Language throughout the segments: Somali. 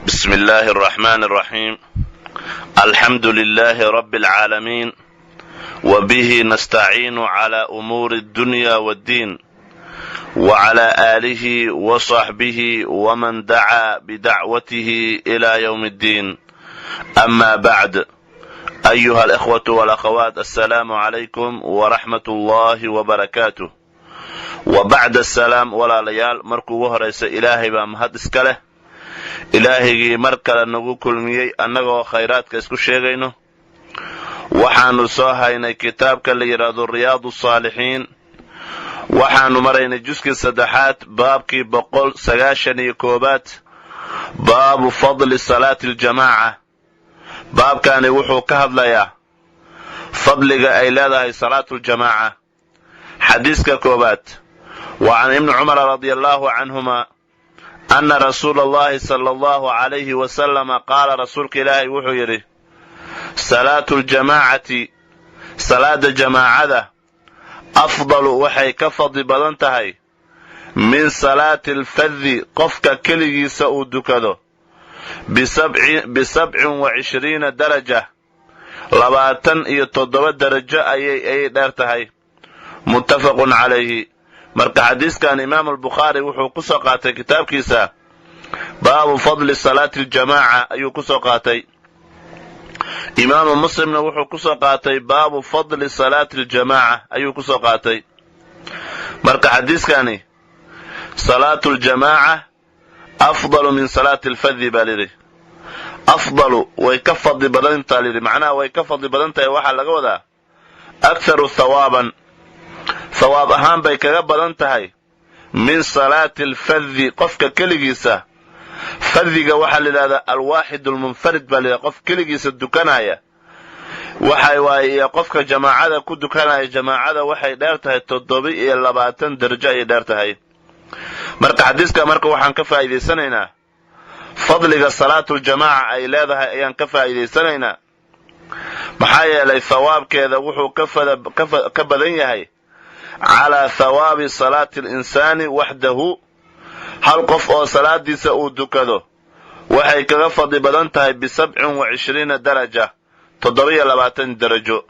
بسم الله الرحمن الرحيم. الحمد لله رب العالمين، وبه نستعين على أمور الدنيا والدين، وعلى آله وصحبه ومن دعا بدعوته إلى يوم الدين. أما بعد، أيها الإخوة والأخوات، السلام عليكم ورحمة الله وبركاته. وبعد السلام walaalyaal markuu ugu horaysa ilaahay baa mahad iska leh, ilaahigii mar kale nagu kulmiyey annagoo khayraadka isku sheegayno. waxaannu soo haynay kitaabka la yidhaahdo riyaadu saalixiin. waxaannu maraynay juskii saddexaad, baabkii 191aad, baabu fadli salaati aljamaaca. baabkaani wuxuu ka hadlayaa fadliga ay leedahay salaatu ljamaaca. xadiiska koobaad wa can ibni cumara radi allahu canhuma ana rasuula allahi sala allahu calayhi wasalama qaala, rasuulka ilaahay wuxuu yidhi, salaatu ljamaacati, salaada jamaacada, afdalu waxay ka fadli badan tahay min salaati alfaddi, qofka keligiisa uu dukado, ب27 daraja, 27 darajo ayay dheer tahay. muttafaqun calayhi. marka xadiiskan imaam albukhaari wuxuu ku soo qaatay kitaabkiisa baabu fadli salaati aljamaaca ayuu ku soo qaatay. imaamu muslimna wuxuu ku soo qaatay baabu fadli salaati aljamaaca ayuu ku soo qaatay. marka xadiiskani salaatu aljamaaca afdalu min salaati alfaddi baa lidhi. afdalu way ka fadli badantaa lidhi, macnaha way ka fadli badan tahay waxaa laga wadaa akharu hawaaban, hawaab ahaan bay kaga badan tahay min salaati alfaddi, qofka keligiisa. faddiga waxaa la yidhahdaa alwaaxid almunfarid baa layidhahda, qof keligiisa dukanaya. waxa waaye iyo qofka jamaacada ku dukanaya, jamaacada waxay dheer tahay 27 darajo ayay dheer tahay. marka xadiiska waxaan ka faa'iidaysanaynaa fadliga salaatuljamaaca ay leedahay ayaan ka faa'iidaysanaynaa. maxaa yeelay hawaabkeeda wuxuu ka badan yahay calaa hawaabi salaati alinsaani waxdahu. hal qof oo salaadiisa uu dukado waxay kaga fadli badan tahay ب27 daraja, 27 darajo.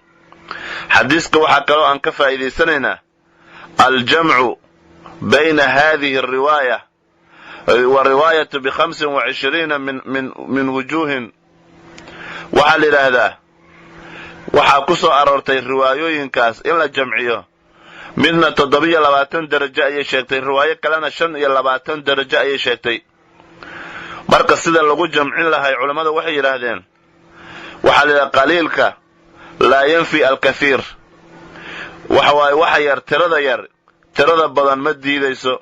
xadiiska waxaa kaloo aan ka faa'iidaysanaynaa aljamcu bayna haadihi alriwaaya wariwaayatu ب25 min wujuuhin. waxaa la yidhaahdaa waxaa ku soo aroortay riwaayooyinkaas in la jamciyo. midna 27 darajo ayay sheegtay, riwaayo kalena 25 darajo ayay sheegtay. marka sida lagu jamcin lahay culammadu waxay yidhaahdeen, waxaa la yidhaha qaliilka laa yanfi alkathiir. waxawaaye waxa yar, tirada yar tirada badan ma diidayso.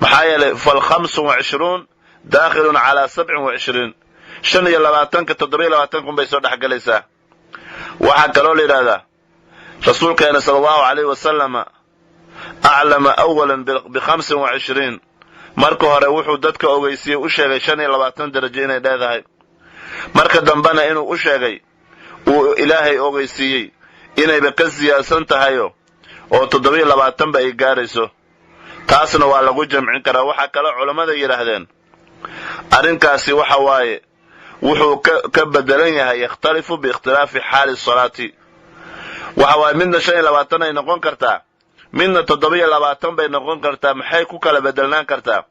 maxaa yeelay fal25 daakhilun calaa 27, 25ka 27 bay soo dhexgalaysaa. waxaa kaloo la yidhaahdaa rasuulkeena sala allahu calayhi wasalama aclama awalan ب25. marka hore wuxuu dadka ogeysiiyey, u sheegay 25 darajo inay leedahay. marka dambena inuu u sheegay, uu ilaahay ogeysiiyey inayba ka siyaadsan tahayo oo 27ba ay gaarayso. taasna waa lagu jamcin karaa. waxaa kaloo culammada yidhaahdeen arrinkaasi waxa waaye wuxuu ka bedelan yahay, yakhtalifu biikhtilaafi xaali salaati. waxa waaye midna 25 ay noqon kartaa, midna 27 bay noqon kartaa. maxay ku kala bedelnaan kartaa?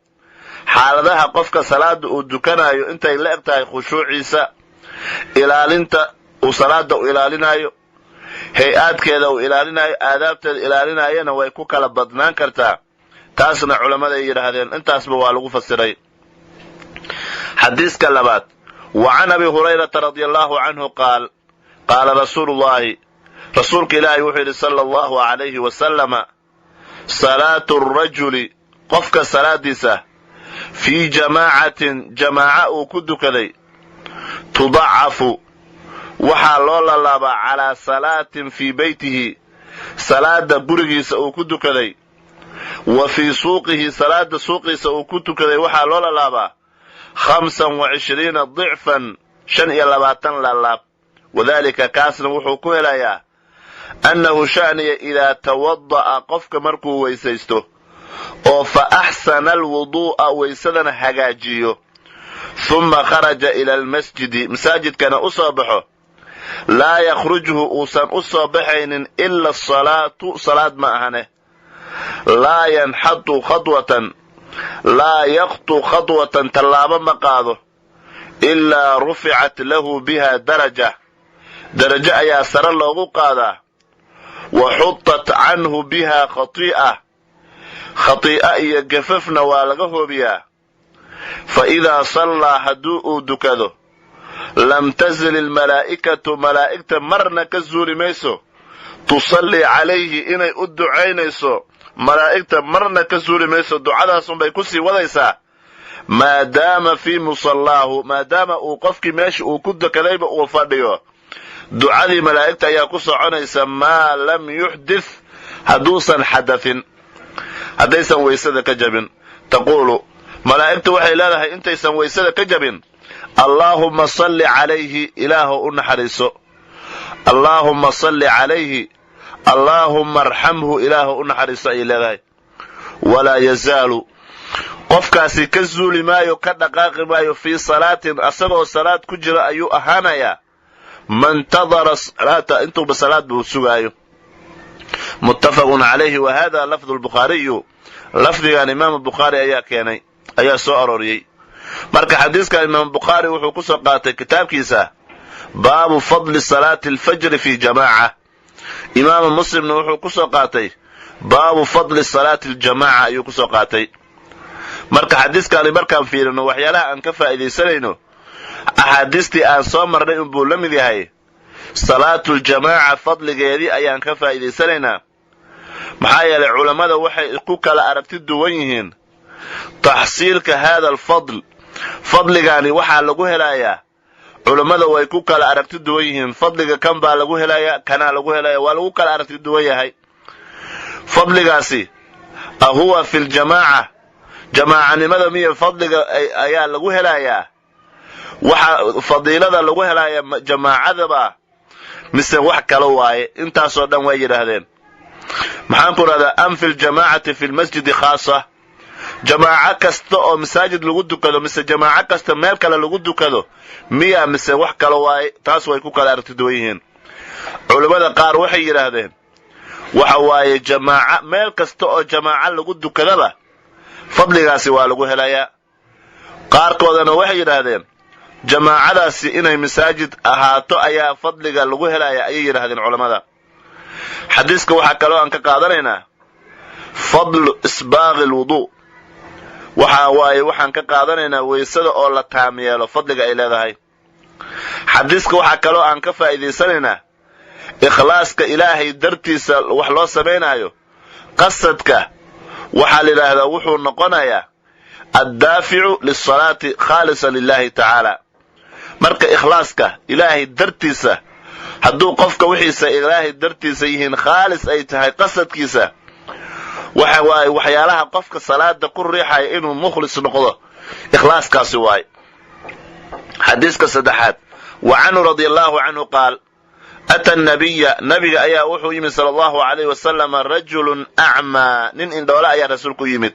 xaaladaha qofka salaada uu dukanayo intay la eg tahay khushuuciisa, ilaalinta uu salaada u ilaalinayo, hay-aadkeeda uu ilaalinayo, aadaabteeda ilaalinayana way ku kala badnaan kartaa. taasna culammada ay yidhaahdeen intaasba waa lagu fasiray. xadiiska labaad wa can abi hurayrata radi allahu canhu qaal, qaala rasuulullahi, rasuulka ilaahay wuxuu yidhi sala allahu calayhi wasalama, salaatu rajuli, qofka salaadiisa, fii jamaacatin, jamaaca uu ku dukaday, tudacafu, waxaa loo lalaabaa calaa salaatin fii beytihi, salaada gurigiisa uu ku dukaday, wa fii suuqihi, salaada suuqiisa uu ku tukaday waxaa loo lalaabaa 25 dicfan, 25 laalaab. wadaalika kaasna wuxuu ku helayaa annahu sha'niya idaa tawada'a, qofka markuu weysaysto oo fa axsana alwuduu'a weysadana hagaajiyo ثuma kharaja ila almasjidi masaajidkana u soo baxo laa yakhrujhu uusan u soo baxaynin ila asalaatu salaad ma ahane laa yanxatu khadwatan laa yaqtu khadwatan tallaabo ma qaado ilaa ruficat lahu biha daraja darajo ayaa sare loogu qaadaa wa xutat canhu biha khatii'a iyo gafafna waa laga hoobiyaa fa idaa sallaa hadduu uu dukado lam tazil ilmalaa'ikatu malaa'igta marna ka zuuli mayso tusallii calayhi inay u ducaynayso malaa'igta marna ka zuuli mayso ducadaasunbay ku sii wadaysaa maadaama fii musallaahu maadaama uu qofkii meesha uu ku dukadayba uu fadhiyo ducadii malaa'igta ayaa ku soconaysa maa lam yuxdith hadduusan xadatin haddaysan waysada ka jabin taquulu malaa'igtu waxay leedahay intaysan waysada ka jabin allaahumma salli calayhi ilaahu u naxariiso allaahumma salli calayhi allaahumma arxamhu ilaahu u naxariiso ayay leedahay walaa yazaalu qofkaasi ka zuuli maayo ka dhaqaaqi maayo fii salaatin asagoo salaad ku jira ayuu ahaanayaa mantadara salaata intuuba salaad buu sugaayo muttafaqun calayhi wa hada lafdu lbukhaariyu lafdigan imaamu bukhaari ayaa soo arooriyey marka xadiiskan imaamu bukhaari wuxuu ku soo qaatay kitaabkiisa baabu fadli salaati alfajri fi jamaaca imaamu muslimna wuxuu ku soo qaatay baabu fadli salaati aljamaaca ayuu ku soo qaatay marka xadiiskani markaan fiirino waxyaalaha aan ka faa'iidaysanayno axaadiistii aan soo marnay unbuu la mid yahay salaatuljamaaca fadligeedii ayaan ka faa'iidaysanaynaa maxaa yeelay culammada waxay ku kala aragti duwan yihiin taxsiilka haada alfadl fadligani waxaa lagu helayaa culammada way ku kala aragti duwan yihiin fadliga kan baa lagu helayaa kanaa lagu helaya waa lagu kala aragti duwan yahay fadligaasi ahuwa fi ljamaaca jamaacanimada miya fadliga ayaa lagu helayaa waxa fadiilada lagu helaya jamaacadaba mise wax kala waaye intaasoo dhan way yidhaahdeen maxaan ku rahdaa am fi ljamaacati fi lmasjidi khaasa jamaaco kasta oo masaajid lagu dukado mise jamaaco kasta meel kale lagu dukado miya mise wax kala waaye taas way ku kala aragti duwan yihiin culammada qaar waxay yidhaahdeen waxa waaye jamaaco meel kasta oo jamaaco lagu dukadaba fadligaasi waa lagu helayaa qaarkoodana waxay yidhaahdeen jamaacadaasi inay masaajid ahaato ayaa fadliga lagu helaya ayay yidhaahdeen culammada xadiiska waxaa kaloo aan ka qaadanaynaa fadlu isbaaqi alwudu waxa waaye waxaan ka qaadanaynaa waysada oo la taam yeelo fadliga ay leedahay xadiiska waxaa kaloo aan ka faa'iidaysanaynaa ikhlaaska ilaahay dartiisa wax loo samaynayo qasadka waxaa la yidhaahdaa wuxuu noqonayaa addaaficu lisalaati khaalisa lilahi tacaala marka ikhlaaska ilaahay dartiisa hadduu qofka wixiisa ilaahay dartiisa yihiin khaalis ay tahay qasadkiisa waxa waaye waxyaalaha qofka salaada ku riixaya inuu mukhlis noqdo ikhlaaskaasi waaye xadiiska saddexaad wa canhu radia allahu canhu qaal ata nabiya nabiga ayaa wuxuu yimid sala allahu alayh wasalama rajulun acmaa nin indhoole ayaa rasuulku yimid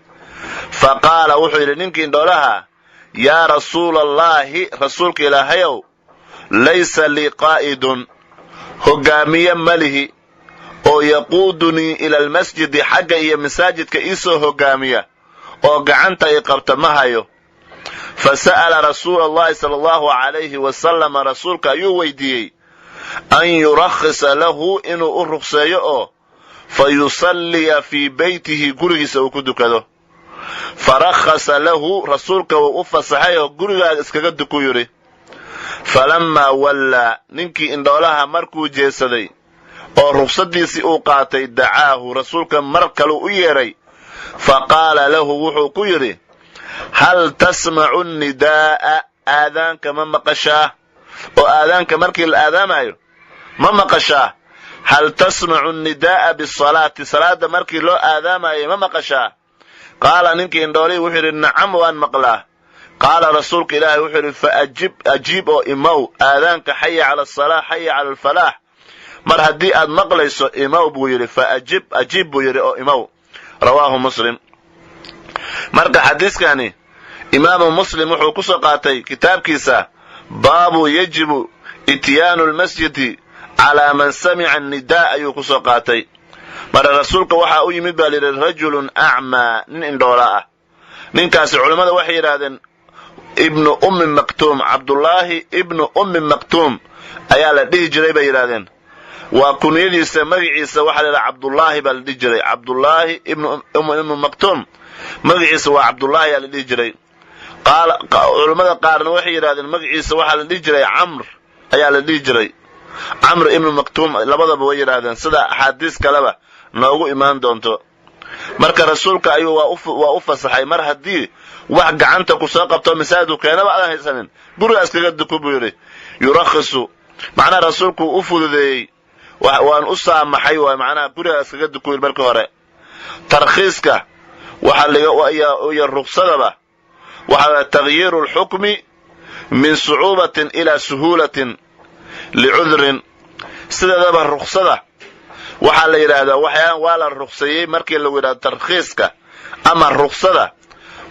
faqaala wuxuu yidhi ninkii indhoolaha yaa rasuula allaahi rasuulka ilaahayow laysa lii qaa'idun hoggaamiye malihi oo yaquudunii ila almasjidi xagga iyo masaajidka iisoo hoggaamiya oo gacanta i qabta ma hayo fa sa'ala rasuula allahi sala allahu calayhi wasalama rasuulka ayuu weydiiyey an yurakhisa lahu inuu u ruqseeyo oo fa yusalliya fii beytihi gurigiisa uu ku dukado farakhasa lahu rasuulka wuu u fasaxay oo gurigaaga iskaga duku yidhi falammaa wallaa ninkii indhoolaha markuu jeesaday oo ruqsadiisii uu qaatay dacaahu rasuulka mar kaluu u yeedhay fa qaala lahu wuxuu ku yidhi hal tasmacu nidaa'a aadaanka ma maqashaa oo aadaanka markii la aadaamayo ma maqashaa hal tasmacu nidaa'a bisalaati salaada markii loo aadaamayo ma maqashaa qaala ninkii indhoolihii wuxuu yidhi nacam waan maqlaa qaala rasuulka ilaahay wuxuu yidhi fa ajiib oo imow aadaanka xaya cala asalaa xaya cala alfalaax mar haddii aad maqlayso imow buu yidhi fa ajiib buu yidhi oo imow rawaahu muslim marka xadiiskani imaamu muslim wuxuu ku soo qaatay kitaabkiisa baabu yajibu ityaanu lmasjidi calaa man samica annidaa ayuu ku soo qaatay. marka rasuulka waxaa u yimid baa layidhi rajulun acmaa, nin indhoola ah. ninkaasi culammada waxay yidhaahdeen ibnu ummi maktuum, cabdullaahi ibnu ummi maktuum ayaa la dhihi jiray bay yidhaahdeen. waa kunyadiisa, magaciisa waxaa la yidhaha cabdullaahi baa la dhihi jiray. cabdullaahi ibnu ummi maktuum magaciisa waa cabdullaahi ayaa la dhihi jiray. culammada qaarna waxay yidhahdeen magaciisa waxaa la dhihi jiray camr ayaa la dhihi jiray. camr ibnu maktuum labadaba way yidhaahdeen, sida axaadiis kaleba noogu imaan doonto. marka rasuulka ayuu waa u fasaxay, mar haddii wax gacanta ku soo qabto masaajidku keenaba aadan haysanin, guriga iskaga duko buu yidhi. yurakhisu macnaha rasuulku u fududeeyey, waan u saamaxay waay, macnaha guriga iskaga duko yidhi markii hore. tarkhiiska iyo ruksadaba waxaa taghyiiru lxukmi min sucuubatin ilaa suhuulatin licudrin. sideedaba ruksada waxaa la yidhaahdaa waxyaalan waa la rukseeyey markii lagu yidhahdo tarkhiiska ama ruksada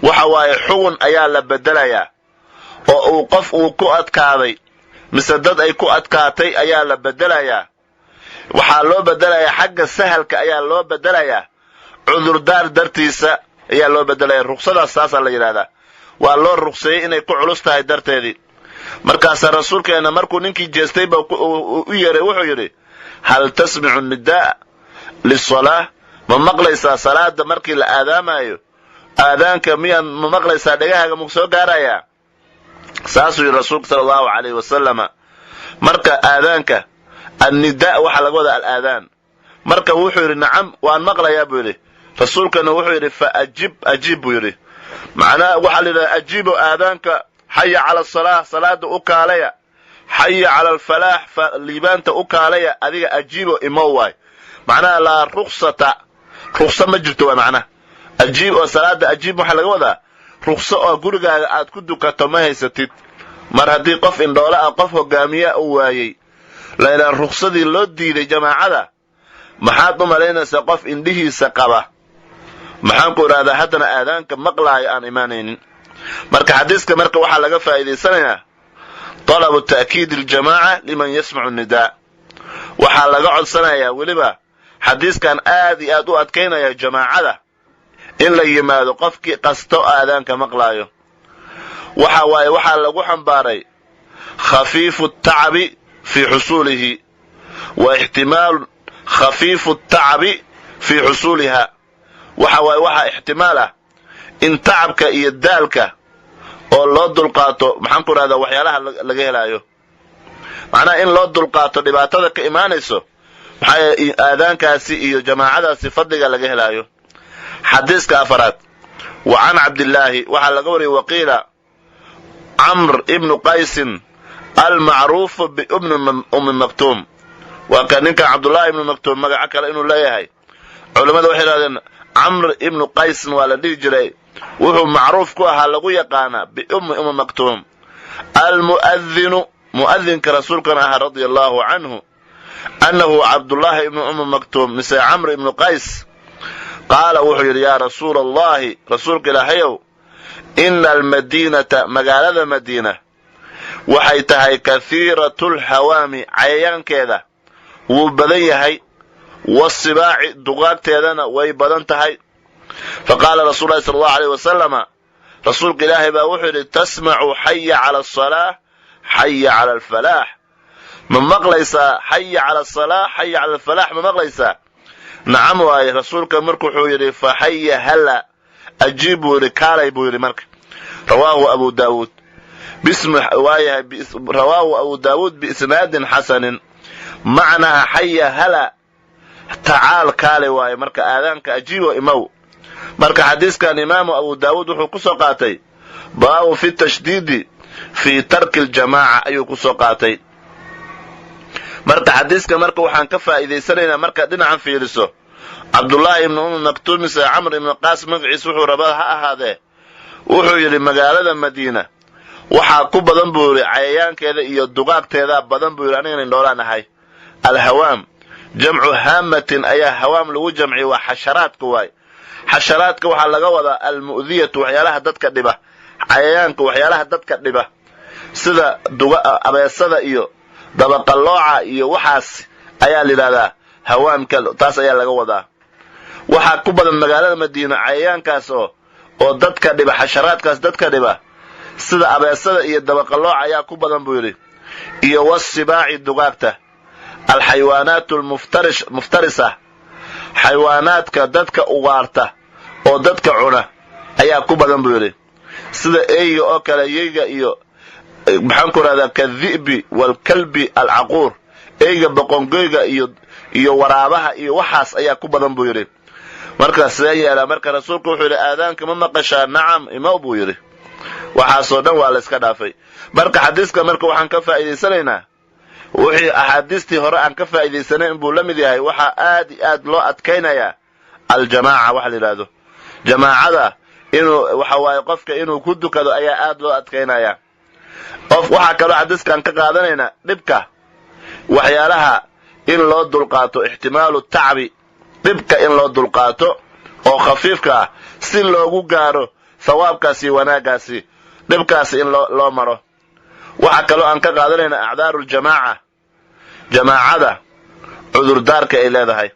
waxa waaye xugun ayaa la bedelayaa, oo uu qof uu ku adkaaday mise dad ay ku adkaatay ayaa la bedelayaa. waxaa loo bedelayaa xagga sahalka ayaa loo bedelayaa, cudurdaar dartiisa ayaa loo bedelaya. ruksadaas saasaa la yidhahdaa, waa loo rukseeyey inay ku culus tahay darteedii. markaasaa rasuulkeenna markuu ninkii jeestayba u yeeray wuxuu yidhi hal tasmicu nidaa lisalaa, ma maqlaysaa salaada markii la aadaamayo? aadaanka miyaad ma maqlaysaa? dhegahaaga mu soo gaarayaa? saasuu yidhi rasuulku sala allahu calayhi wasalama. marka aadaanka annidaa waxaa laga wadaa alaadaan. marka wuxuu yidhi nacam waan maqlayaa buu yidhi. rasuulkana wuxuu yidhi fa ajiib buu yidhi. macnaha waxaa la yidhaha ajiibo aadaanka, xaya cala asalaa, salaada u kaalaya, xaya cala alfalaax, liibaanta u kaalaya, adiga ajiibo imow waay. macnaha laa ruksata, rukso ma jirto waay. macnaha ajiib oo salaada ajiib waxaa laga wadaa rukso oo gurigaaga aad ku dukato ma haysatid. mar haddii qof indhoola ah, qof hogaamiya u waayey, la yidhaha ruksadii loo diiday jamaacada, maxaad u malaynaysaa qof indhihiisa qaba? maxaan ku idhahdaa haddana aadaanka maqlaayo aan imaanaynin. marka xadiiska marka waxaa laga faa'iidaysanayaa talabu ta'kiidi aljamaaca liman yasmacu nidaa. waxaa laga codsanayaa weliba xadiiskan aad iyo aad u adkaynaya jamaacada in la yimaado qofkii qasto aadaanka maqlaayo. waxa waaye waxaa lagu xambaaray khafiifu tacabi fii xusuulihi wa ixtimaalu khafiifu tacabi fii xusuuliha. waxa waaye waxaa ixtimaal ah in tacabka iyo daalka oo loo dulqaato, maxaan ku idhahdaa waxyaalaha laga helaayo. macnaha in loo dulqaato dhibaatada ka imaanayso maxaa aadaankaasi iyo jamaacadaasi fadliga laga helaayo. xadiiska afaraad wa can cabdillaahi waxaa laga wariyey waqiila camr ibnu qaysin almacruufu biibni ummi maktuum. waa ka ninkan cabdullaahi ibnu maktuum magaco kale inuu leeyahay. culammada waxay yidhahdeen camr ibnu qaysin waa la dhihi jiray, wuxuu macruuf ku ahaa lagu yaqaanaa biummi maktuum. almu'adinu mu'adinka rasuulkana ahaa radia allahu canhu annahu cabdullaahi ibnu ummi maktuum mise camr ibnu qays qaala wuxuu yidhi yaa rasuula allahi, rasuulka ilaahayow, ina almadiinata magaalada madiina waxay tahay kahiiratulhawaami, cayayaankeeda wuu badan yahay, wasibaaci dugaagteedana way badan tahay. faqaala rasuulu lahi sala allahu alayh wasalama, rasuulka ilaahay baa wuxuu yidhi tasmacu xaya cala asalaa, xaya cala alfalaax. ma maqlaysaa xaya cala asalaa, xaya cala alfalaax ma maqlaysaa? nacam waaye. rasuulka marka wuxuu yidhi fa xaya halla, ajiib buu yidhi, kaalay buu yidhi. marka rawaahu abu daawuud rawaahu abu daawuud biisnaadin xasanin. macnaha xaya hala, tacaal kaale waaye. marka aadaanka ajiibo imow. marka xadiiskan imaamu abu daawuud wuxuu ku soo qaatay baabu fi tashdiidi fii tarki ljamaaca ayuu ku soo qaatay. marka xadiiska marka waxaan ka faa'iidaysanaynaa markaad dhinacan fiiriso cabdullaahi ibnu ummi maktuum mise camr ibnu qaas magaciis wuxuu rabaa ha ahaadee, wuxuu yidhi magaalada madiina waxaa ku badan buu yidhi cayayaankeeda iyo dugaagteeda badan buu yidhi, anigana indhoolaan ahay. alhawaam jamcu haamatin ayaa hawaam lagu jamciy, waa xasharaadka waay. xasharaadka waxaa laga wadaa almu'diyatu, waxyaalaha dadka dhiba cayayaanka waxyaalaha dadka dhiba sida abeesada iyo dabaqallooca iyo waxaas ayaa la yidhahdaa hawaamka, taas ayaa laga wadaa. waxaa ku badan magaalada Madiina cayayaankaas oo dadka dhiba, xasharaadkaas dadka dhiba sida abeesada iyo dabaqallooca ayaa ku badan buu yidhi, iyo wasibaaci dugaagta, alxayawaanaat almuftarisa, xayawaanaadka dadka ugaarta oo dadka cuna ayaa ku badan buu yidhi, sida eyga oo kale, yeyga iyo maxaan ku rahdaa kadhi'bi walkalbi alcaquur, eyga boqongoyga iyo waraabaha iyo waxaas ayaa ku badan buu yidhi. marka sidee yeelaa? marka rasuulku wuxuu yidhi aadaanka ma maqashaa? nacam imow buu yidhi. waxaasoo dhan waa la iska dhaafay. marka xadiiska marka waxaan ka faa'iidaysanaynaa wixii axaadiistii hore aan ka faa'iidaysanay inbuu la mid yahay. waxaa aad iyo aad loo adkaynayaa aljamaaca, waxa la yidhaahdo jamaacada, waxa waaye qofka inuu ku dukado ayaa aad loo adkaynayaa. waxaa kaloo xadiiskaan ka qaadanaynaa dhibka, waxyaalaha in loo dulqaato, ixtimaalu tacbi, dhibka in loo dulqaato oo khafiifka ah si loogu gaaro thawaabkaasi wanaagaasi, dhibkaasi in loo maro. waxaa kaloo aan ka qaadanaynaa acdaaru ljamaaca, jamaacada cudurdaarka ay leedahay.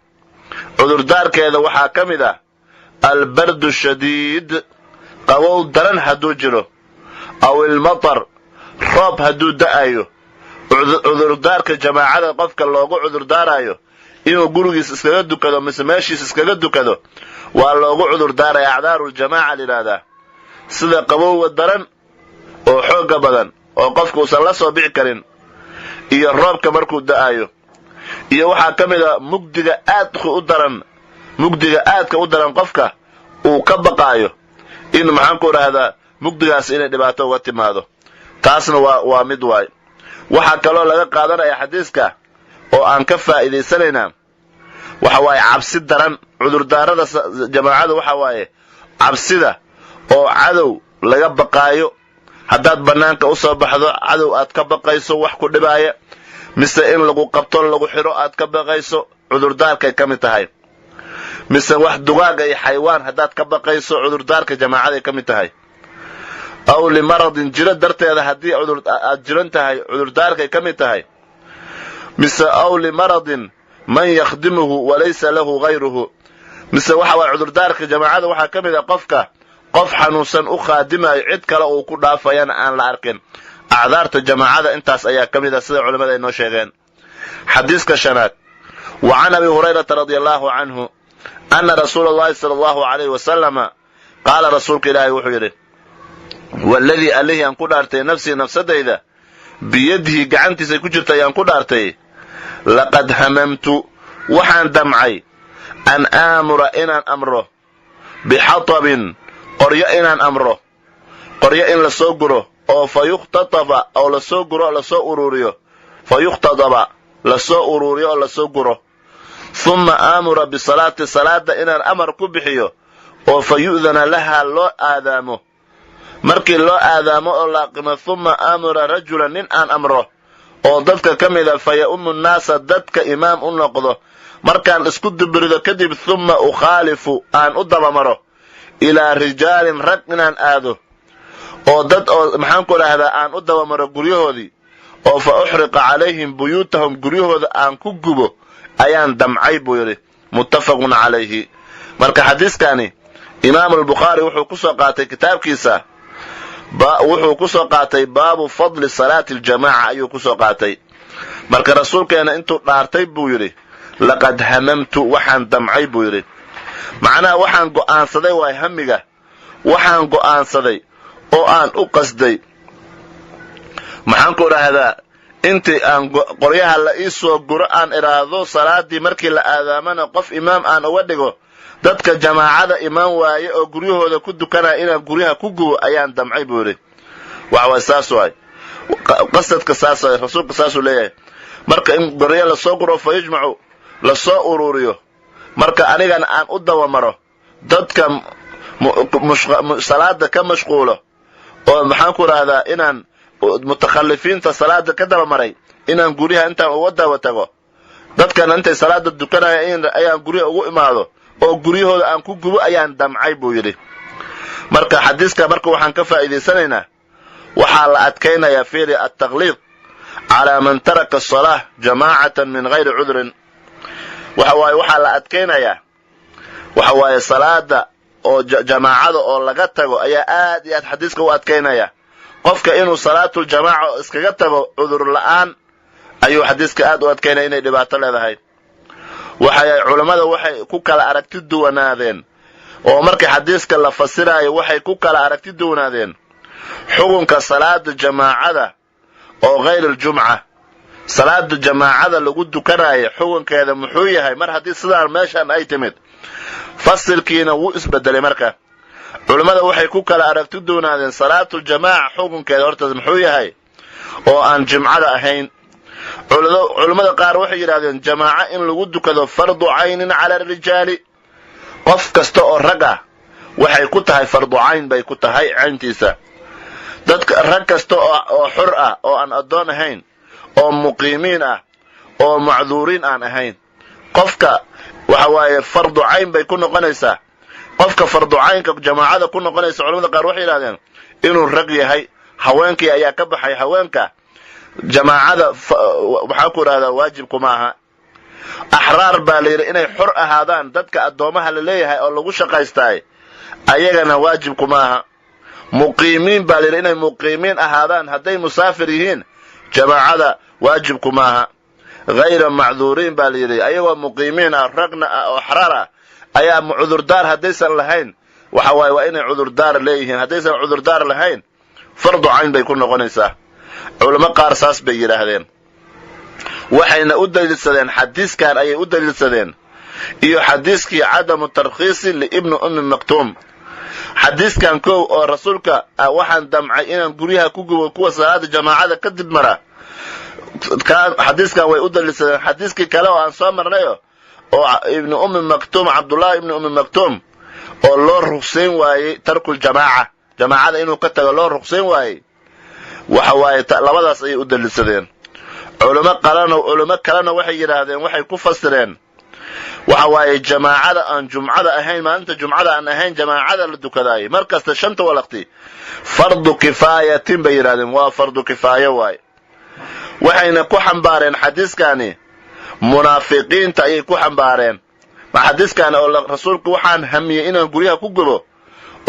cudurdaarkeeda waxaa ka mid ah albardu shadiid, qabow daran hadduu jiro, aw ilmatar, roob hadduu da'ayo. cudurdaarka jamaacada qofka loogu cudurdaarayo inuu gurigiis iskaga dukado mise meeshiis iskaga dukado waa loogu cudurdaaraya, acdaaru ljamaaca layidhaahdaa, sida qabowga daran oo xooga badan oo qofka uusan la soo bixi karin, iyo roobka markuu da'ayo, iyo waxaa ka mid a mugdiga aadka u daran qofka uu ka baqaayo in maxaan ku idhaahdaa mugdigaas inay dhibaato uga timaado, taasna waa mid waay. waxaa kaloo laga qaadanaya xadiiska oo aan ka faa'iidaysanaynaa waxa waaye cabsi daran. cudurdaarada jamaacada waxa waaye cabsida oo cadow laga baqaayo, haddaad bannaanka u soo baxdo cadow aad ka baqayso wax ku dhibaaya, mise in lagu qabto lagu xidho aad ka baqayso, cudurdaarkay ka mid tahay. mise wax dugaaga iyo xaywaan haddaad ka baqayso, cudurdaarka jamaacaday ka mid tahay. aw limaradin, jiro darteeda haddii aad jiran tahay, cudurdaarkay ka mid tahay. mise aw limaradin man yakhdimuhu walaysa lahu hayruhu, mise waxa waay cudurdaarka jamaacada waxaa ka mid ah qof xanuunsan u khaadimayo, cid kale uu ku dhaafayana aan la arkin. acdaarta jamaacada intaas ayaa ka mid ah sida culimmada ay noo sheegeen. xadiiska shanaad, wa can abi hurayrata radia allahu canhu ana rasuula allahi sala allahu alayhi wasalama qaala, rasuulka ilaahay wuxuu yidhi, waladii allihii aan ku dhaartay nafsii nafsadayda biyadihi gacantiisay ku jirta ayaan ku dhaartay, laqad hamamtu waxaan damcay an aamura inaan amro bixatabin, qoryo inaan amro, qoryo in lasoo guro oo fa yukhtataba oo lasoo guro oo lasoo uruuriyo, fa yukhtataba lasoo uruuriyo oo lasoo guro, humma aamura bisalaati, salaada inaan amar ku bixiyo oo fa yu'dana lahaa loo aadaamo, markii loo aadaamo oo la aqimo, humma aamura rajulan nin aan amro oo dadka ka mida, fa ya'ummu nnaasa dadka imaam u noqdo, markaan isku dubirido kadib, humma ukhaalifu aan u dabamaro ilaa rijaalin rag inaan aado oo dad oo maxaan ku dhahdaa aan u dabamaro guryahoodii, oo fa uxriqa calayhim buyuutahum, guryahooda aan ku gubo ayaan damcay buu yidhi, muttafaqun calayhi. marka xadiiskani imaamu albukhaari wuxuu ku soo qaatay kitaabkiisa, wuxuu ku soo qaatay baabu fadli salaati aljamaaca ayuu ku soo qaatay. marka rasuulkeena intuu dhaartay buu yidhi, laqad hamamtu waxaan damcay buu yidhi, macnaha waxaan go'aansaday waay hamiga, waxaan go'aansaday oo aan u qasday, maxaan ku idhaahdaa intii aan qoryaha la ii soo guro aan idhaahdo salaadii markii la aadaamana qof imaam aan uga dhigo, dadka jamaacada imaan waaye oo guryahooda ku dukanaya inaan guryaha ku gubo ayaan damcay buu yidhi. waxaway saas waay qasadka, saas waay rasuulka saasuu leeyahay. marka in qoryo lasoo guro fa yujmacu lasoo uruuriyo, marka anigana aan u dabamaro dadka salaada ka mashquulo, oo maxaan ku idhaahdaa inaan mutakhalifiinta salaada ka dabamaray inaan guryaha intaan uga daba tago, dadkana intay salaada dukanaya ayaan guryaha ugu imaado oo guryahooda aan ku gubo ayaan damcay buu yidhi. marka xadiiska marka waxaan ka faa'iidaysanaynaa waxaa la adkaynayaa fiiri at-taqliid calaa man taraka as-salaah jamaacatan min ghayri cudrin waxaa la adkaynayaa waxa waaye salaada oo jamaacada oo laga tago ayaa aad iyo aad xadiiska u adkaynaya qofka inuu salaatul jamaaca iskaga tago cudur la'aan ayuu xadiiska aad u adkaynaya inay dhibaato leedahay culamada waxay ku kala aragti duwanaadeen oo markii xadiiska la fasiraayo waxay ku kala aragti duwanaadeen xukunka salaada jamaacada oo ghayr al-jumca salaada jamaacada lagu dukanayo xukunkeeda muxuu yahay mar haddii sidaan meeshan ay timid fasilkiina wuu isbedelay marka culimada waxay ku kala aragti doonaadeen salaatul jamaaca xukunkeeda horta muxuu yahay oo aan jumcada ahayn culimada qaar waxay yiraahdeen jamaaca in lagu dukado fardu aynin cala rijaali qof kasta oo rag ah waxay ku tahay fardu ayn bay ku tahay ayntiisa dadka rag kasta oo xur ah oo aan adoon ahayn oo muqiimiin ah oo macduuriin aan ahayn qofka waxa waaye fardu ayn bay ku noqonaysaa qofka fardu aynka jamaacada ku noqonaysa culimada qaar waxay yiraahdeen inuu rag yahay haweenkii ayaa ka baxay haweenka jamaacada waxa ku raada waajib kuma aha ahraar baa leeyahay inay xur ahaadaan dadka adoomaha la leeyahay oo lagu shaqaystay ayagana waajib kuma aha muqiimiin baa leeyahay inay muqiimiin ahaadaan haday musaafir yihiin jamaacada waajib kuma aha غير معذورين baa leeyahay ayagoo muqiimiin ah ragna oo ahraar ah ayaa cudurdaar hadaysan lahayn waxa waaye waa inay cudurdaar leeyihiin hadaysan cudurdaar lahayn fardu ayn bay ku noqonaysaa culimo qaar saas bay yiraahdeen waxayna u daliilsadeen xadiiskan ayay u daliilsadeen iyo xadiiskii cadamu tarkhiis li ibn maktum xadiiskan oo rasuulka waxaan damcay inaan guriyaha ku gubo kuwa salaada jamaacada kadib mara xadiiskan way u daliilsadeen xadiiskii kale oo aan soo marnayo oo ibn maktum abdullah ibn maktum oo loo ruqseen waayay tarkul jamaacada inuu ka tago loo ruqseen waayay waxa waaye labadaas ay u daliilsadeen culimo kalena waxay yiraahdeen waxay ku fasireen waxa waaye jamaacada aan jumcada ahayn maalinta jumcada aan ahayn jamaacada la dukadaay markasta shanta waqti fardu kifaayatin bay yiraahdeen waa fardu kifaaya waay waxayna ku xambaareen xadiiskani munaafiqiinta ay ku xambaareen xadiiskan oo rasuulku waxaan hamiyay inaan guriyaha ku gubo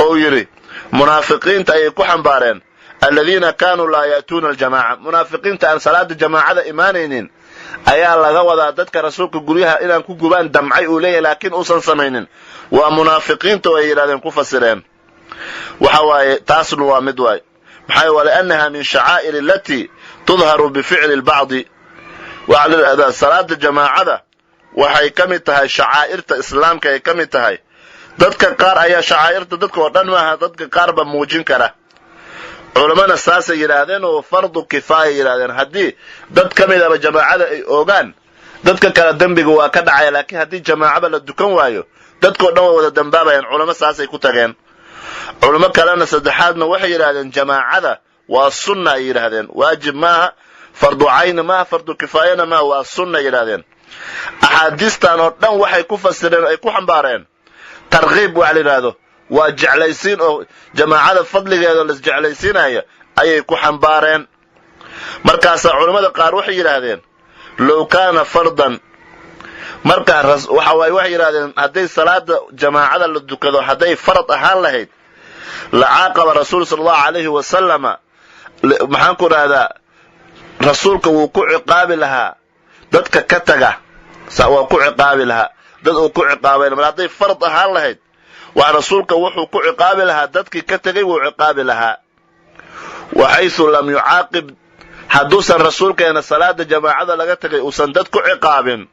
oo yiri munaafiqiinta ay ku xambaareen alladina kanu la yaatuna aljamaa'a munaafiqiinta aan salaada jamaacada iimaanaynin ayaa laga wadaa dadka rasuulka guriyaha inaan ku gubaan damcay uu leeyahay laakiin uusan sameeynin waa munaafiqiinta oo ay yiraahdeen ku fasireen waxa waaye taasnu waa mid waay maxay wala annaha min sha'aa'ir allati tudharu bi fi'li al-ba'd wa 'ala salaada jamaacada waxay kamid tahay sha'aa'irta islaamka ay kamid tahay dadka qaar ayaa sha'aa'irta dadka oo dhan maaha dadka qaar ba muujin kara culimada saasay yiraahdeen oo fardu kifaaya yiraahdeen hadii dad kamid ah jamaacada ay ogaan dadka kala dambiga waa ka dhacay laakiin hadii jamaacada la dukan waayo dadka oo dhan wada dambaabayaan culimo saasay ku tageen culimo kalena saddexaadna waxay yiraahdeen jamaacada waa sunna yiraahdeen waajib ma fardu ayn ma fardu kifaayana ma waa sunna yiraahdeen ahadiistan oo dhan waxay ku fasireen ay ku xambaareen targhiib waa yiraahdo waa jeclaysiin oo jamaacada fadligeeda la jeclaysiinaya ayay ku xambaareen markaas culimada qaar waxay yiraahdeen law kana fardan marka waxa way yiraahdeen haday salaada jamaacada la dukado haday farad ahaan lahayd la aqaba rasuul sallallahu alayhi wa sallama maxaan ku raada rasuulka wuu ku ciqaabi lahaa dadka ka taga waa ku ciqaabi lahaa dad uu ku ciqaabayna mar haday farad ahaan lahayd wa rasuulka wuxuu ku ciqaabi lahaa dadkii ka tagay wuu ciqaabi lahaa waxaysu lam yuaqib haduusan rasuulkeena salaada jamaacada laga tagay uusan dad ku ciqaabin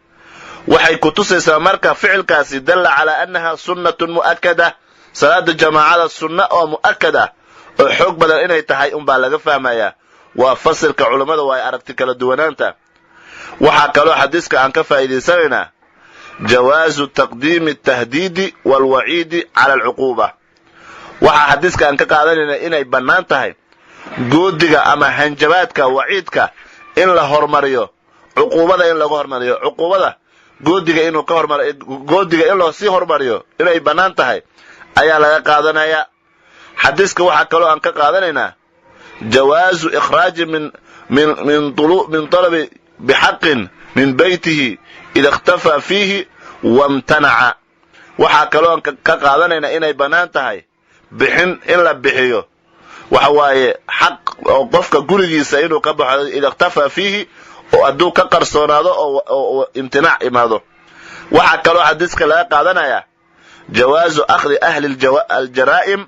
waxay ku tusaysaa marka ficilkaasi dalla ala annaha sunnatun muakkada salaada jamaacada sunna oo muakkada oo xoog badan inay tahay baa laga fahmayaa waa fasilka culimada waa aragti kala duwanaanta waxa kale xadiiska aan ka faa'iideysanaynaa جواز تقديم التهديد والوعيد على العقوبة waxa xadiiskan ka qaadanayna inay banaan tahay goodiga ama hanjabaadka waciidka in la hormariyo uquubada in lagu hormariyo uquubada goodiga inuu ka hormariyo goodiga in loo sii hormariyo inay banaan tahay ayaa laga qaadanaya xadiiska waxaa kaloo aan ka qaadanaynaa jawaazu ikhraaji min talabi bixaqin min baytihi ida ikhtafaa fiihi wamtanaca. waxaa kaloo aan ka qaadanaynaa inay bannaan tahay bixin in la bixiyo waxa waaye xaq oo qofka gurigiisa inuu ka baxo ida ikhtafaa fiihi oo hadduu ka qarsoonaado oo imtinaac imaado. waxaa kaloo xadiiska laga qaadanayaa jawaazu akhdi ahli aljaraa'im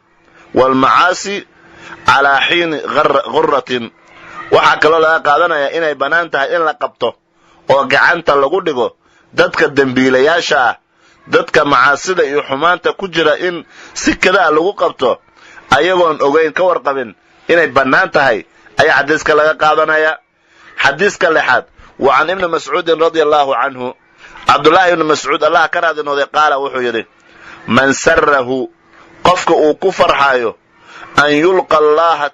waalmacaasi calaa xiini guratin. waxaa kaloo laga qaadanayaa inay bannaan tahay in la qabto oo gacanta lagu dhigo dadka dembiilayaasha ah, dadka macaasida iyo xumaanta ku jira in si kadaa lagu qabto ayagoon ogayn ka warqabin inay bannaan tahay ayaa xadiiska laga qaadanaya. xadiiska lixaad wa can ibni mascuudin radia allaahu canhu, cabdullaahi ibni mascuud allah ka raadi noqday qaala wuxuu yidhi man sarahu qofka uu ku farxaayo an yalqa allaha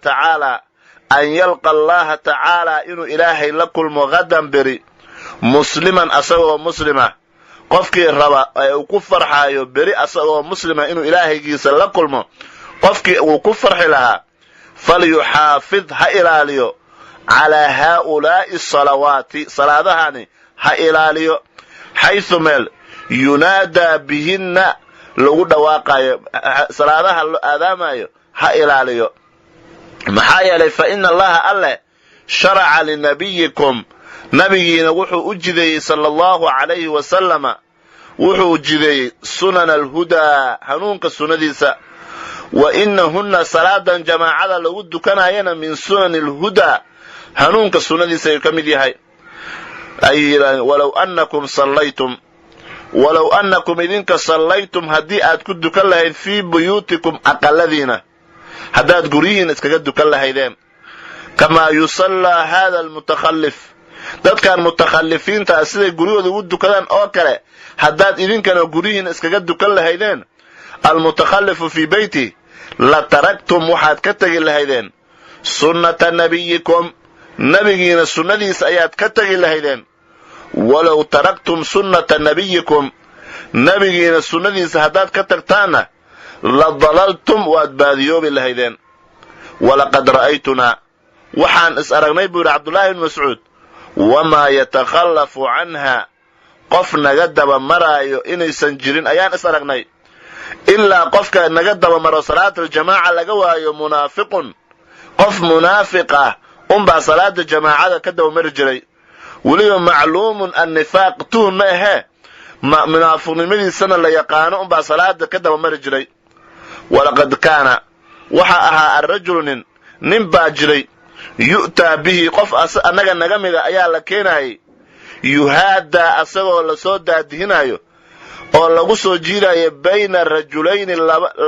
tacaala inuu ilaahay la kulmo hadan beri musliman asagoo muslima. qofkii raba ee uu ku farxaayo beri asagoo muslima inuu ilaahaygiisa la kulmo, qofkii uu ku farxi lahaa falyuxaafid ha ilaaliyo calaa haaulaa'i salawaati salaadahani ha ilaaliyo xaysu meel yunaadaa bihinna lagu dhawaaqayo salaadaha lo aadaamayo ha ilaaliyo. maxaa yeelay fa ina allaha alleh sharaca linabiyikum nabigiina wuxuu u jideeyey sala allahu calayhi wasalama wuxuu jideeyey sunana alhudaa hanuunka sunnadiisa. wa inahunna salaadan jamaacada lagu dukanayana min sunani alhudaa hanuunka sunnadiisa ayuu ka mid yahay. ay yidhahdeen walow annakum idinka sallaytum haddii aad ku dukan lahayd fii buyuutikum aqaladiina, haddaad guryihiina iskaga dukan lahaydeen. kamaa yusallaa haada almutakhallif dadkan mutakhalifiinta siday guryahooda ugu dukadaan oo kale haddaad idinkana guryihiina iskaga dukan lahaydeen. almutakhallifu fii beyti la taraktum waxaad ka tegi lahaydeen sunnata nabiyikum nabigiina sunnadiisa ayaad ka tegi lahaydeen. walow taraktum sunnata nabiyikum nabigiina sunnadiisa haddaad ka tagtaanna la dalaltum waad baadiyoobi lahaydeen. walaqad ra'aytunaa waxaan is aragnay buu yidhi cabdullaahi ibn mascuud wamaa yatakhallafu canha qof naga daba maraayo inaysan jirin ayaan is aragnay ilaa qofka naga daba maro salaata aljamaaca laga waayo munaafiqun qof munaafiq ah unbaa salaada jamaacada ka daba mari jiray. weliba macluumun annifaaq tuhun ma ahee munaafiqnimadiisana la yaqaano unbaa salaada ka daba mari jiray. walaqad kaana waxaa ahaa arrajulu nin baa jiray yu'taa bihi qof annaga naga mida ayaa la keenayay yuhaadaa asagoo lasoo daadihinayo oo lagu soo jiidayo bayna rajulayni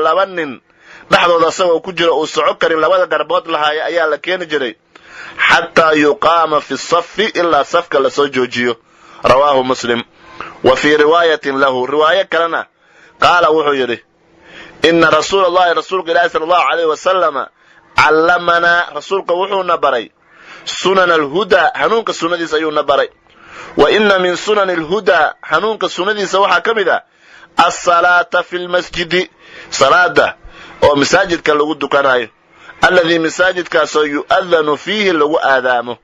laba nin dhexdooda asagoo ku jira uu soco karin labada garbood lahaaya ayaa la keeni jiray xataa yuqaama fi safi ilaa safka lasoo joojiyo. rawaahu muslim. wa fii riwaayatin lahu riwaayo kalena qaala wuxuu yidhi ina rasuula allahi rasuulka ilaahi sala allahu calayh wasalama callamanaa rasuulka wuxuuna baray sunana alhudaa hanuunka sunnadiisa ayuuna baray. wa ina min sunani alhudaa hanuunka sunnadiisa waxaa ka mid ah alsalaata fi lmasjidi salaada oo masaajidka lagu dukanayo alladii masaajidkaasoo yu'adanu fiihi lagu aadaamo.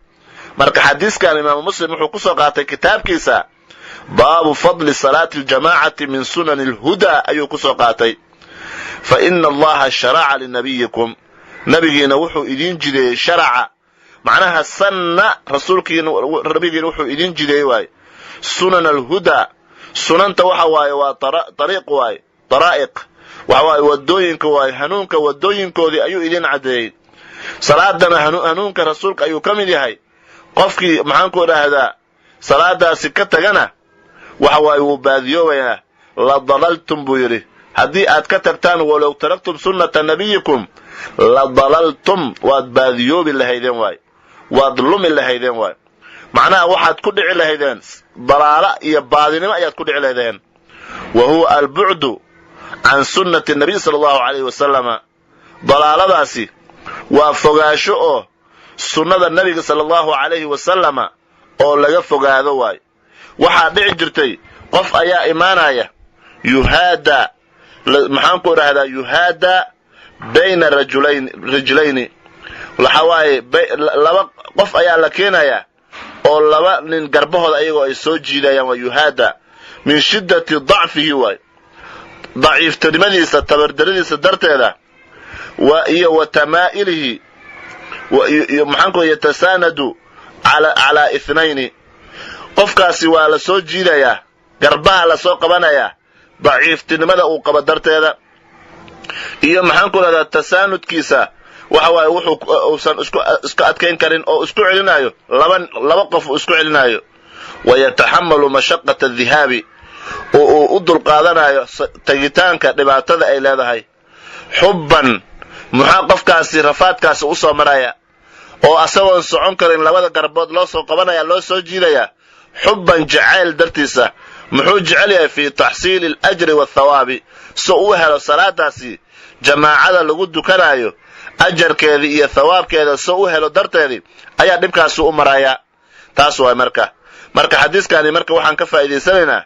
marka xadiiskan imaamu muslim wuxuu ku soo qaatay kitaabkiisa baabu fadli salaati aljamaacati min sunani alhudaa ayuu ku soo qaatay. fa ina allaha sharaca linabiyikum nabigiina wuxuu idiin jideeyey sharaca macnaha sanna nabigiina wuxuu idiin jideeyey waaye sunan alhudaa sunanta waxa waaye waa ariiq waaye daraa'iq waxa waaye wadooyinka waaye hanuunka wadooyinkoodii ayuu idiin caddeeyey. salaadana hanuunka rasuulka ayuu ka mid yahay. qofkii maxaanku idhaahdaa salaadaasi ka tagana waxa waaye wuu baadiyoobayaa. la dalaltum buu yidhi haddii aad ka tagtaan walow taraktum sunnata nabiyikum la dalaltum waad baadiyoobi lahaydeen waaye waad lumi lahaydeen waaye. macnaha waxaad ku dhici lahaydeen dalaalo iyo baadinimo ayaad ku dhici lahaydeen. wa huwa albucdu can sunnati nabiy sala allahu calayhi wasalama dalaaladaasi waa fogaasho oo sunnada nabiga sala allahu calayhi wasalama oo laga fogaado waayo. waxaa dhici jirtay qof ayaa imaanaya yuhaadaa maxaanku idhaahdaa yuhaadaa bayna rajulayn waxa waaye laba qof ayaa la keenayaa oo laba nin garbahooda ayagoo ay soo jiidayaan waa yuhaada min shiddati dacfihi waay daciiftinimadiisa tabardaradiisa darteeda iyo wa tamaa'ilihi maxaanku yatasaanadu calaa ithnayni qofkaasi waa la soo jiidayaa garbaha la soo qabanayaa daciiftinimada uu qabo darteeda iyo maxaanku rahdaa tasaanudkiisa waxa waaye uusan isku adkayn karin oo isku celinayo laba qof uu isku celinayo wayataxamalu mashaqata adihaabi oo uu u dulqaadanayo tagitaanka dhibaatada ay leedahay xubban maxaa qofkaasi rafaadkaasi u soo maraya oo asagoon socon karin labada garbood loo soo qabanaya loo soo jiidaya xubban jacayl dartiisa muxuu jecel yahay fii taxsiili alajri wathawaabi so uu helo salaadaasi jamaacada lagu dukanayo ajarkeedii iyo thawaabkeeda so u helo darteedii ayaa dhibkaasi u maraya taas waay marka xadiiskani marka waxaan ka faa'iidaysanaynaa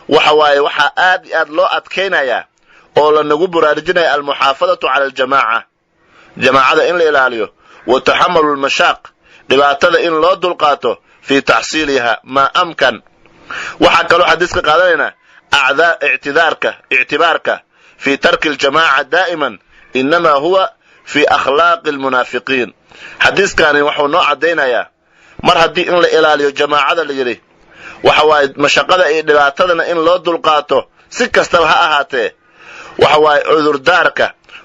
waxa waaye waxaa aad iyo aad loo adkaynayaa oo lanagu buraarujinaya almuxaafadatu cala aljamaaca jamaacada in la ilaaliyo wa taxamalu lmashaaq dhibaatada in loo dulqaato fii taxsiiliha maa amkan waxaa kaloo xadiiska qaadanaynaa ictibaarka fii tarki aljamaaca daa'iman inamaa huwa fii akhlaaqi almunaafiqiin xadiiskani wuxuu noo caddaynayaa mar haddii in la ilaaliyo jamaacada la yidhi waxa waaye mashaqada iyo dhibaatadana in loo dulqaato si kastaba ha ahaatee waxa waaye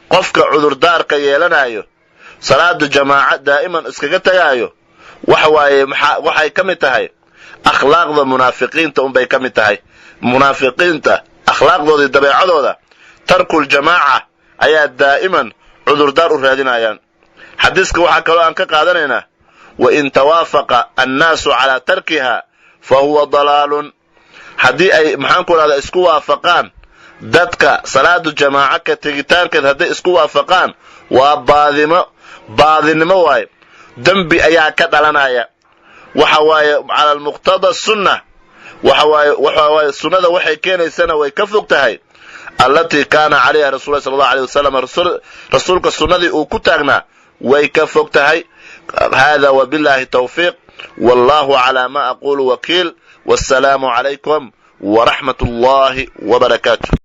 qofka cudurdaarka yeelanayo salaada jamaaca daa'iman iskaga tagaayo waxa waaye waxay ka mid tahay akhlaaqda munaafiqiinta unbay ka mid tahay munaafiqiinta akhlaaqdoodii dabeecadooda tarkul jamaaca ayaa daa'iman cudurdaar u raadinayaan xadiiska waxaa kaloo aan ka qaadanaynaa wain tawaafaqa annaasu calaa tarkiha fa huwa dalaalun haddii ay maxaanku rahdaa isku waafaqaan dadka salaadu jamaaca ka tegitaankeed hadday isku waafaqaan waa baadinimo waaye dembi ayaa ka dhalanaya waxa waaye cala almuqtada sunna waxa waaye sunnada waxay keenaysana way ka fog tahay allatii kaana calayha rasul sal allahu alayh wasalam rasuulka sunnadii uu ku taagnaa way ka fog tahay hada wabillahi tawfiiq wallahu calaa ma aqulu wakiil wassalaamu calaykum waraxmat ullahi wabarakaatu